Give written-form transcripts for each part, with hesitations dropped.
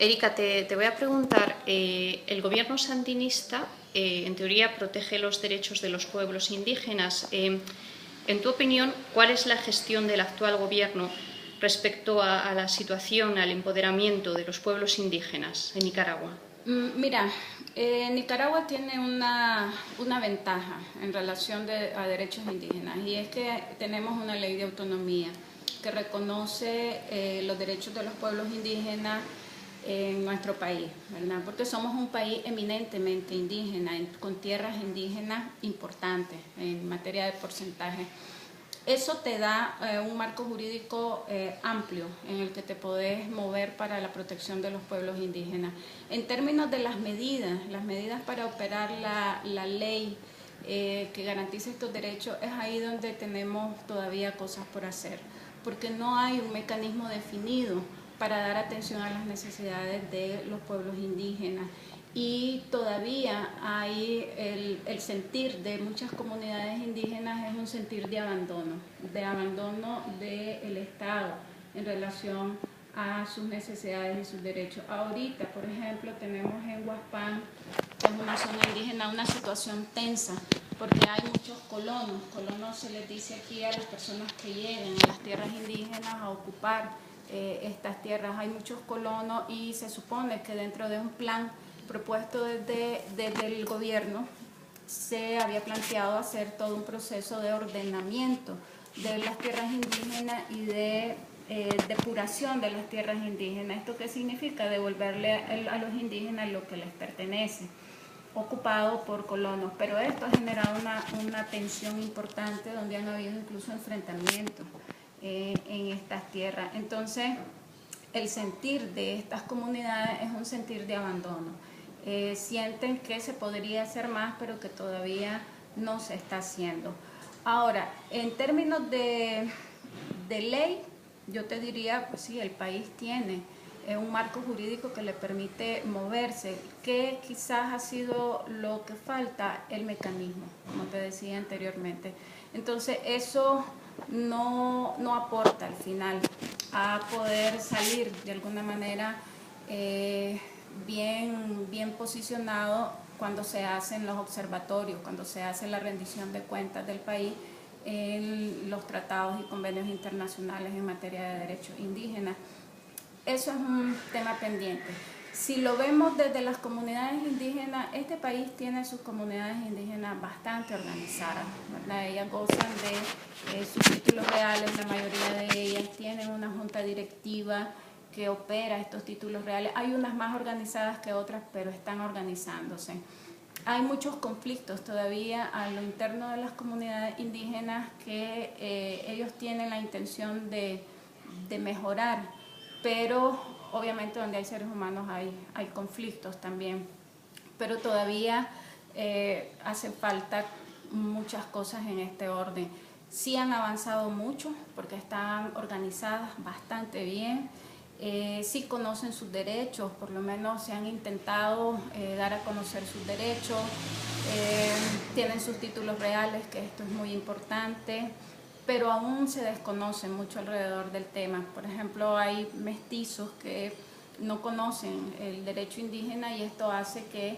Erika, te voy a preguntar, el gobierno sandinista, en teoría, protege los derechos de los pueblos indígenas. En tu opinión, ¿cuál es la gestión del actual gobierno respecto a la situación, al empoderamiento de los pueblos indígenas en Nicaragua? Mira, Nicaragua tiene una ventaja en relación a derechos indígenas, y es que tenemos una ley de autonomía que reconoce los derechos de los pueblos indígenas en nuestro país, ¿verdad? Porque somos un país eminentemente indígena, con tierras indígenas importantes en materia de porcentaje. Eso te da un marco jurídico amplio en el que te podés mover para la protección de los pueblos indígenas. En términos de las medidas para operar la ley que garantiza estos derechos, es ahí donde tenemos todavía cosas por hacer, porque no hay un mecanismo definido para dar atención a las necesidades de los pueblos indígenas. Y todavía hay el sentir de muchas comunidades indígenas es un sentir de abandono del Estado en relación a sus necesidades y sus derechos. Ahorita, por ejemplo, tenemos en Huaspán, que es una zona indígena, una situación tensa, porque hay muchos colonos. Colonos se les dice aquí a las personas que llegan a las tierras indígenas a ocupar estas tierras. Hay muchos colonos y se supone que dentro de un plan propuesto desde el gobierno se había planteado hacer todo un proceso de ordenamiento de las tierras indígenas y de depuración de las tierras indígenas. ¿Esto qué significa? Devolverle a los indígenas lo que les pertenece, ocupado por colonos. Pero esto ha generado una tensión importante, donde han habido incluso enfrentamientos en estas tierras. Entonces, el sentir de estas comunidades es un sentir de abandono. Sienten que se podría hacer más, pero que todavía no se está haciendo. Ahora, en términos de ley, yo te diría, pues sí, el país tiene un marco jurídico que le permite moverse, que quizás ha sido lo que falta, el mecanismo, como te decía anteriormente. Entonces, eso no aporta al final a poder salir de alguna manera bien posicionado cuando se hacen los observatorios, cuando se hace la rendición de cuentas del país en los tratados y convenios internacionales en materia de derechos indígenas. Eso es un tema pendiente. Si lo vemos desde las comunidades indígenas, este país tiene sus comunidades indígenas bastante organizadas, ¿verdad? Ellas gozan de sus títulos reales, la mayoría de ellas tienen una junta directiva que opera estos títulos reales. Hay unas más organizadas que otras, pero están organizándose. Hay muchos conflictos todavía a lo interno de las comunidades indígenas que ellos tienen la intención de mejorar, pero obviamente donde hay seres humanos hay conflictos también. Pero todavía hacen falta muchas cosas en este orden. Sí han avanzado mucho porque están organizadas bastante bien. Sí conocen sus derechos, por lo menos se han intentado dar a conocer sus derechos, tienen sus títulos reales, que esto es muy importante, pero aún se desconoce mucho alrededor del tema. Por ejemplo, hay mestizos que no conocen el derecho indígena, y esto hace que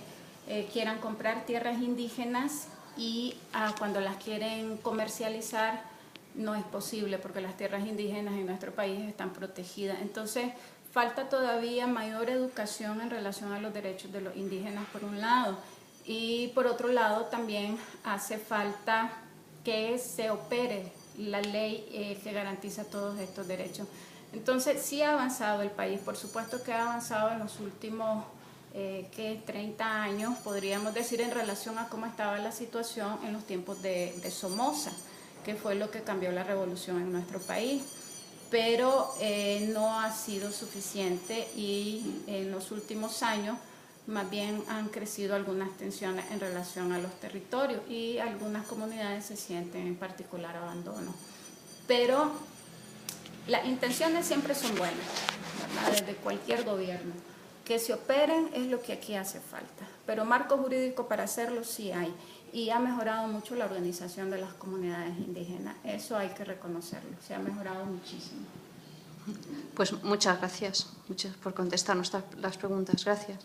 quieran comprar tierras indígenas y cuando las quieren comercializar no es posible, porque las tierras indígenas en nuestro país están protegidas. Entonces, falta todavía mayor educación en relación a los derechos de los indígenas, por un lado, y por otro lado también hace falta que se opere la ley que garantiza todos estos derechos. Entonces, sí ha avanzado el país, por supuesto que ha avanzado en los últimos 30 años, podríamos decir, en relación a cómo estaba la situación en los tiempos de Somoza, que fue lo que cambió la revolución en nuestro país, pero no ha sido suficiente, y en los últimos años más bien han crecido algunas tensiones en relación a los territorios, y algunas comunidades se sienten en particular abandono. Pero las intenciones siempre son buenas, ¿verdad? Desde cualquier gobierno. Que se operen es lo que aquí hace falta, pero marco jurídico para hacerlo sí hay, y ha mejorado mucho la organización de las comunidades indígenas. Eso hay que reconocerlo, se ha mejorado muchísimo. Pues muchas gracias por contestarnos las preguntas. Gracias.